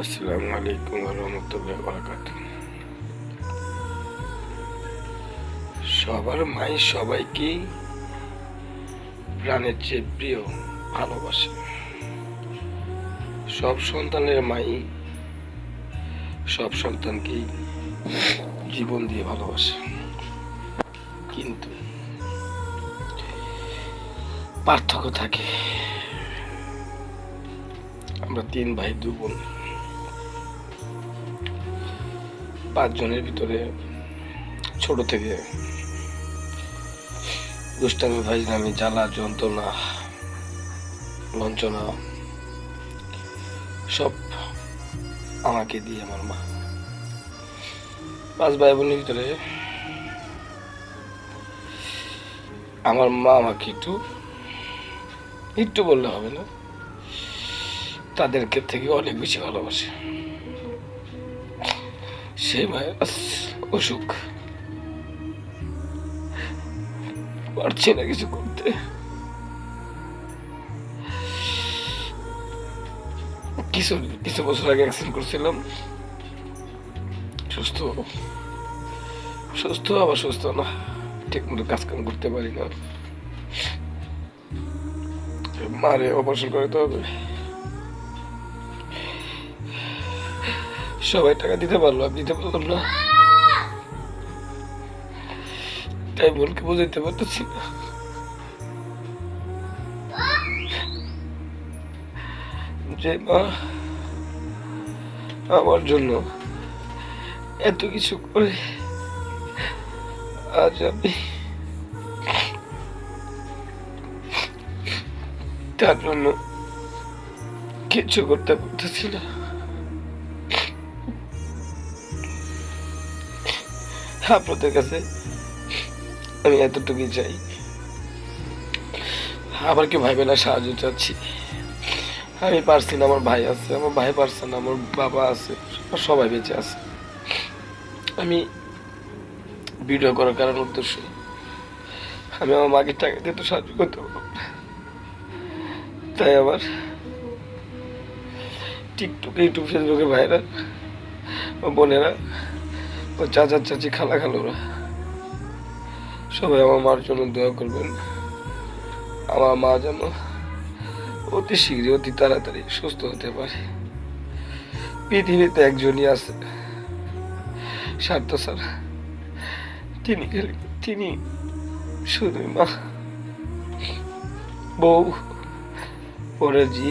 আসসালামু আলাইকুম ওয়া রাহমাতুল্লাহি ওয়া বারাকাতুহু। সবার মাই সবাইকে প্রাণের চেয়ে প্রিয় ভালোবাসে। সব সন্তানের মাই সব সন্তানকেই জীবন দিয়ে ভালোবাসে, কিন্তু পার্থক্য থাকে। আমরা 3 ভাই 2 বোন, 5 জনের ভিতরে ছোট থেকে দুষ্টামি, ফাইজলামি, জ্বালা যন্ত্রণা, লঞ্চনা সব আমাকে দিয়ে আমার মা। 5 ভাই বোনের ভিতরে আমার মা আমাকে একটু বললে হবে না, তাদেরকে থেকে অনেক বেশি ভালোবাসে। সে মায়ের অসুখ, পারছি না কিছু করতে। কিছু বছর আগে অ্যাক্সিডেন্ট করছিলাম। সুস্থ আবার সুস্থ না, ঠিক মতো কাজ কাম করতে পারি না। মারে অপারেশন করতে হবে। সবাই টাকা দিতে পারলো, আমি দিতে পারলাম না, তাই বোনকে বোঝাইতে পারতেছি না। যে মা আমার জন্য এত কিছু করে, আজ আমি তার জন্য কিছু করতে পারতেছি না। আপনাদের কাছে আমি এতটুকুই চাই। আবার কেউ ভাইবে না সাহায্য চাচ্ছি। আমি পারছি না, আমার ভাই আছে, আমার ভাই পারছে না, আমার বাবা আছে, সবাই বেঁচে আছে। আমি ভিডিও করার কারণ উদ্দেশ্য, আমি আমার মাকে টাকা দিয়ে তো সাহায্য করতে পারবো না, তাই আবার টিকটক, ইউটিউব, ফেসবুকে ভাইরা, ও বোনেরা, ও চাচা চাচি, খালা খালুরা সবাই আমার মার জন্য দোয়া করবেন। আমার মা যেন অতি শীঘ্রই, অতি তাড়াতাড়ি সুস্থ হতে পারে। পৃথিবীতে একজনই আছে স্বার্থ ছাড়া, তিনি শুধুই মা, বউ, পরের জি।